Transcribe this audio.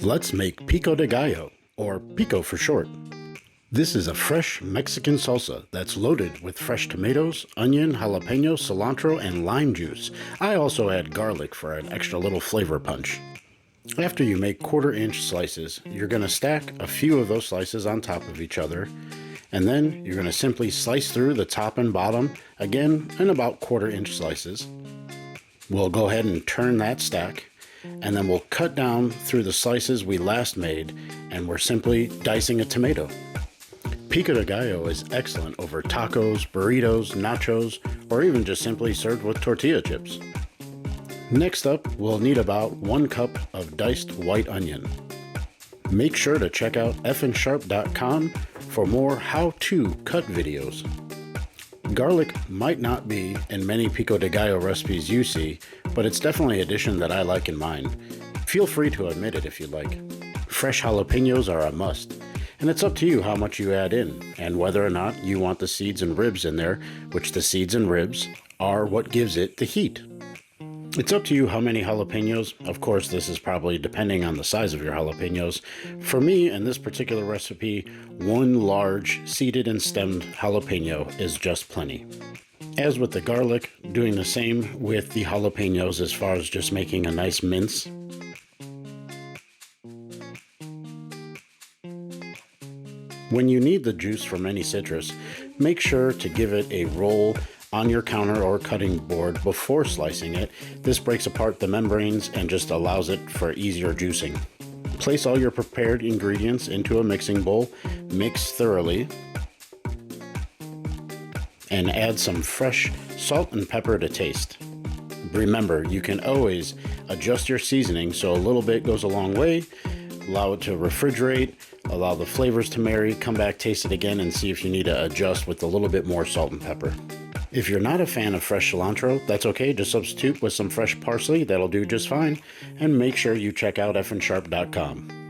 Let's make pico de gallo, or pico for short. This is a fresh Mexican salsa that's loaded with fresh tomatoes, onion, jalapeno, cilantro, and lime juice. I also add garlic for an extra little flavor punch. After you make 1/4-inch slices, you're going to stack a few of those slices on top of each other, and then you're going to simply slice through the top and bottom, again in about 1/4-inch slices. We'll go ahead and turn that stack, and then we'll cut down through the slices we last made, and we're simply dicing a tomato. Pico de Gallo is excellent over tacos, burritos, nachos, or even just simply served with tortilla chips. Next up, we'll need about 1 cup of diced white onion. Make sure to check out effandsharp.com for more how-to cut videos. Garlic might not be in many pico de gallo recipes you see, but it's definitely an addition that I like in mine. Feel free to omit it if you'd like. Fresh jalapenos are a must, and it's up to you how much you add in, and whether or not you want the seeds and ribs in there, which the seeds and ribs are what gives it the heat. It's up to you how many jalapenos. Of course, this is probably depending on the size of your jalapenos. For me, in this particular recipe, 1 large seeded and stemmed jalapeno is just plenty. As with the garlic, doing the same with the jalapenos as far as just making a nice mince. When you need the juice from any citrus, make sure to give it a roll on your counter or cutting board before slicing it. This breaks apart the membranes and just allows it for easier juicing. Place all your prepared ingredients into a mixing bowl, mix thoroughly, and add some fresh salt and pepper to taste. Remember, you can always adjust your seasoning so a little bit goes a long way. Allow it to refrigerate, allow the flavors to marry, come back, taste it again, and see if you need to adjust with a little bit more salt and pepper. If you're not a fan of fresh cilantro, that's okay, just substitute with some fresh parsley, that'll do just fine, and make sure you check out effandsharp.com.